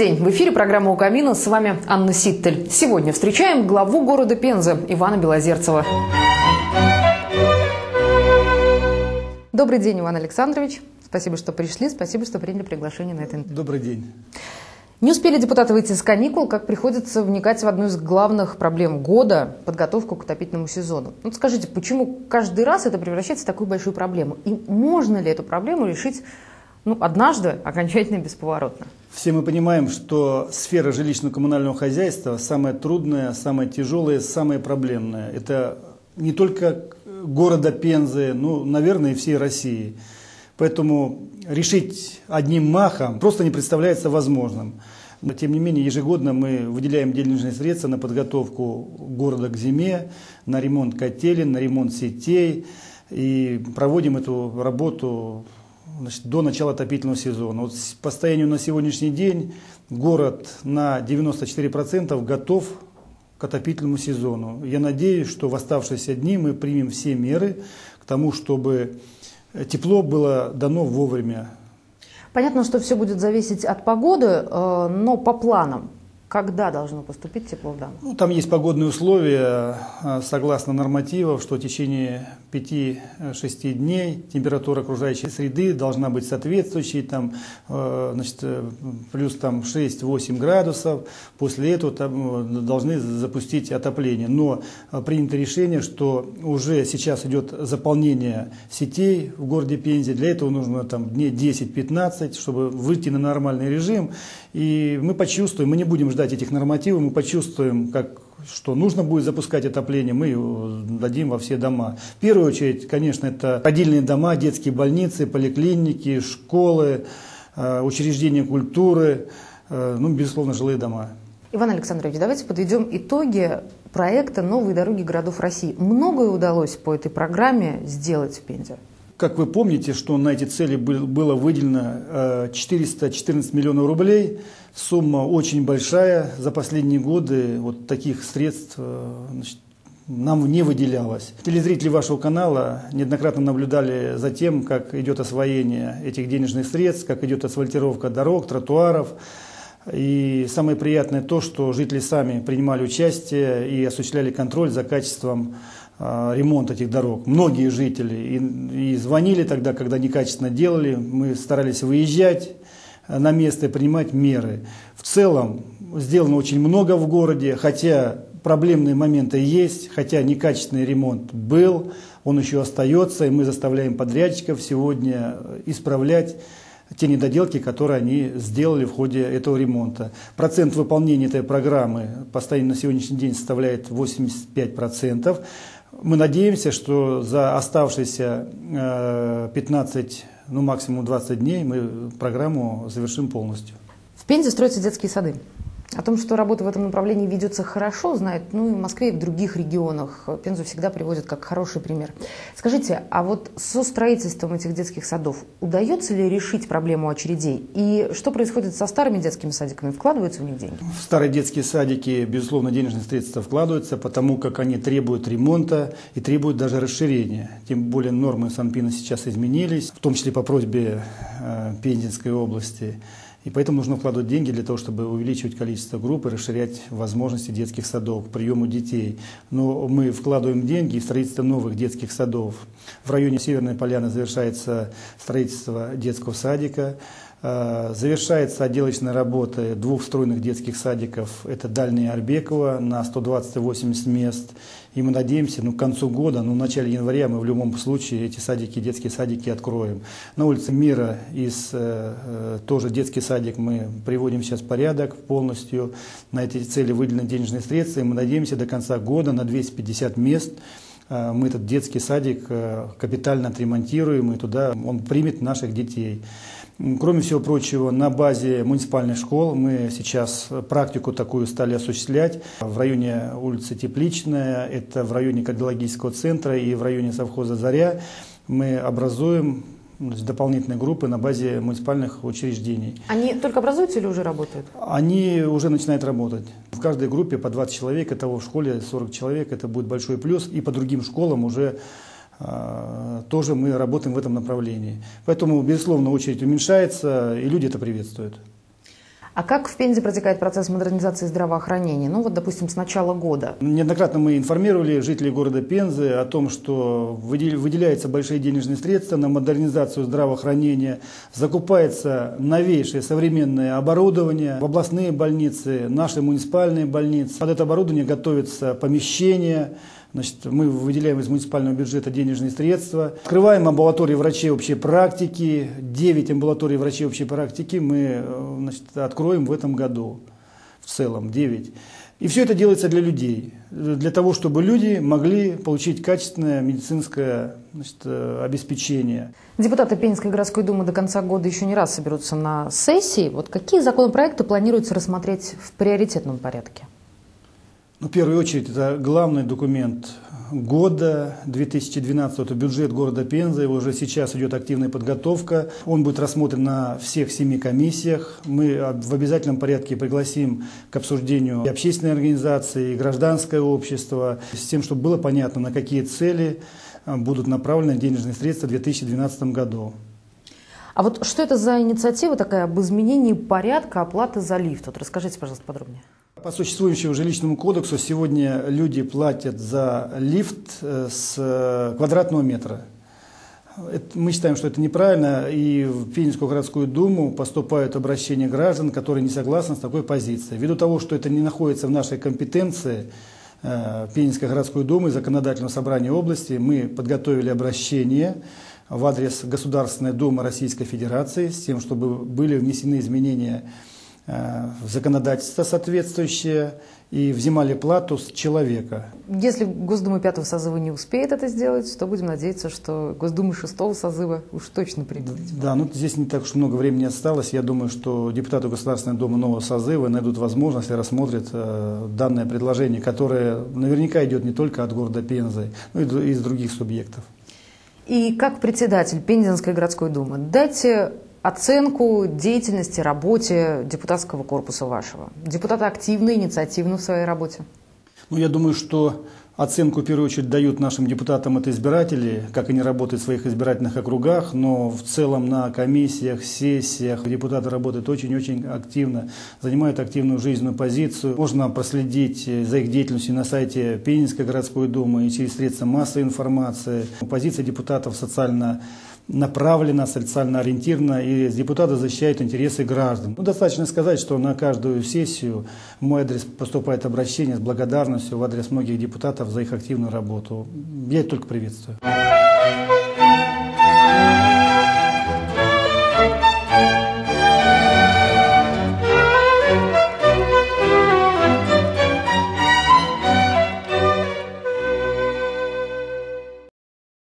день. В эфире программа «У камина». С вами Анна Ситтель. Сегодня встречаем главу города Пензы Ивана Белозерцева. Добрый день, Иван Александрович. Спасибо, что пришли. Спасибо, что приняли приглашение на это интервью. Добрый день. Не успели депутаты выйти с каникул, как приходится вникать в одну из главных проблем года – подготовку к отопительному сезону. Вот скажите, почему каждый раз это превращается в такую большую проблему? И можно ли эту проблему решить однажды, окончательно и бесповоротно? Все мы понимаем, что сфера жилищно-коммунального хозяйства самая трудная, самая тяжелая, самая проблемная. Это не только города Пензы, наверное, и всей России. Поэтому решить одним махом просто не представляется возможным. Но, тем не менее, ежегодно мы выделяем денежные средства на подготовку города к зиме, на ремонт котелен, на ремонт сетей. И проводим эту работу до начала отопительного сезона. Вот по состоянию на сегодняшний день город на 94% готов к отопительному сезону. Я надеюсь, что в оставшиеся дни мы примем все меры к тому, чтобы тепло было дано вовремя. Понятно, что все будет зависеть от погоды, но по планам, когда должно поступить тепло в дом? Там есть погодные условия, согласно нормативов, что в течение 5-6 дней температура окружающей среды должна быть соответствующей, плюс 6-8 градусов. После этого должны запустить отопление. Но принято решение, что уже сейчас идет заполнение сетей в городе Пензе. Для этого нужно дней 10-15, чтобы выйти на нормальный режим. И мы почувствуем, мы не будем ждать этих нормативов, мы почувствуем, что нужно будет запускать отопление, мы его дадим во все дома. В первую очередь, конечно, это родильные дома, детские больницы, поликлиники, школы, учреждения культуры, безусловно, жилые дома. Иван Александрович, давайте подведем итоги проекта «Новые дороги городов России». Многое удалось по этой программе сделать в Пензе? Как вы помните, что на эти цели было выделено 414 миллионов рублей. Сумма очень большая. За последние годы таких средств нам не выделялось. Телезрители вашего канала неоднократно наблюдали за тем, как идет освоение этих денежных средств, как идет асфальтировка дорог, тротуаров. И самое приятное то, что жители сами принимали участие и осуществляли контроль за качеством ремонт этих дорог. Многие жители и звонили тогда, когда некачественно делали. Мы старались выезжать на место и принимать меры. В целом сделано очень много в городе, хотя проблемные моменты есть, хотя некачественный ремонт был, он еще остается, и мы заставляем подрядчиков сегодня исправлять те недоделки, которые они сделали в ходе этого ремонта. Процент выполнения этой программы постоянно на сегодняшний день составляет 85%. Мы надеемся, что за оставшиеся 15, максимум 20 дней мы программу завершим полностью. В Пензе строятся детские сады. О том, что работа в этом направлении ведется хорошо, знают и в Москве, и в других регионах. Пензу всегда приводят как хороший пример. Скажите, а вот со строительством этих детских садов удается ли решить проблему очередей? И что происходит со старыми детскими садиками? Вкладываются в них деньги? В старые детские садики, безусловно, денежные средства вкладываются, потому как они требуют ремонта и требуют даже расширения. Тем более нормы Санпина сейчас изменились, в том числе по просьбе Пензенской области. И поэтому нужно вкладывать деньги для того, чтобы увеличивать количество групп и расширять возможности детских садов, приему детей. Но мы вкладываем деньги в строительство новых детских садов. В районе Северной Поляны завершается строительство детского садика. Завершается отделочная работа 2 встроенных детских садиков. Это Дальняя и Арбекова на 120-80 мест. И мы надеемся, к концу года, в начале января мы в любом случае эти садики, детские садики откроем. На улице Мира тоже детский садик мы приводим сейчас в порядок полностью. На эти цели выделены денежные средства. И мы надеемся до конца года на 250 мест мы этот детский садик капитально отремонтируем, и туда он примет наших детей. Кроме всего прочего, на базе муниципальных школ мы сейчас практику такую стали осуществлять в районе улицы Тепличная, это в районе кардиологического центра и в районе совхоза «Заря». Мы образуем дополнительные группы на базе муниципальных учреждений. Они только образуются или уже работают? Они уже начинают работать. В каждой группе по 20 человек, это в школе 40 человек, это будет большой плюс. И по другим школам уже тоже мы работаем в этом направлении. Поэтому, безусловно, очередь уменьшается, и люди это приветствуют. А как в Пензе протекает процесс модернизации здравоохранения? Ну вот, допустим, с начала года. Неоднократно мы информировали жителей города Пензы о том, что выделяются большие денежные средства на модернизацию здравоохранения, закупается новейшее современное оборудование в областные больницы, наши муниципальные больницы. Под это оборудование готовятся помещения. Значит, мы выделяем из муниципального бюджета денежные средства. Открываем амбулатории врачей общей практики. 9 амбулаторий врачей общей практики мы, значит, откроем в этом году. В целом 9. И все это делается для людей. Для того, чтобы люди могли получить качественное медицинское, значит, обеспечение. Депутаты Пензенской городской думы до конца года еще не раз соберутся на сессии. Вот какие законопроекты планируется рассмотреть в приоритетном порядке? В первую очередь, это главный документ года 2012, это бюджет города Пензы. Уже сейчас идет активная подготовка. Он будет рассмотрен на всех 7 комиссиях. Мы в обязательном порядке пригласим к обсуждению и общественные организации, и гражданское общество, с тем, чтобы было понятно, на какие цели будут направлены денежные средства в 2012 году. А вот что это за инициатива такая об изменении порядка оплаты за лифт? Вот расскажите, пожалуйста, подробнее. По существующему жилищному кодексу сегодня люди платят за лифт с квадратного метра. Мы считаем, что это неправильно, и в Пензенскую городскую думу поступают обращения граждан, которые не согласны с такой позицией. Ввиду того, что это не находится в нашей компетенции Пензенской городской думы, законодательного собрания области, мы подготовили обращение в адрес Государственной Думы Российской Федерации с тем, чтобы были внесены изменения в законодательство соответствующее и взимали плату с человека. Если Госдума 5-го созыва не успеет это сделать, то будем надеяться, что Госдума 6-го созыва уж точно примет. Да, ну здесь не так уж много времени осталось. Я думаю, что депутаты Государственной Думы нового созыва найдут возможность и рассмотрят данное предложение, которое наверняка идет не только от города Пензы, но и из других субъектов. И как председатель Пензенской городской думы, дайте оценку деятельности, работе депутатского корпуса вашего. Депутаты активны, инициативны в своей работе? Ну, я думаю, что оценку в первую очередь дают нашим депутатам это избиратели, как они работают в своих избирательных округах, но в целом на комиссиях, сессиях депутаты работают очень-очень активно, занимают активную жизненную позицию. Можно проследить за их деятельностью на сайте Пензенской городской думы и через средства массовой информации. Позиция депутатов социально направлена, социально ориентирована, и депутаты защищают интересы граждан. Ну, достаточно сказать, что на каждую сессию в мой адрес поступает обращение с благодарностью в адрес многих депутатов за их активную работу. Я это только приветствую.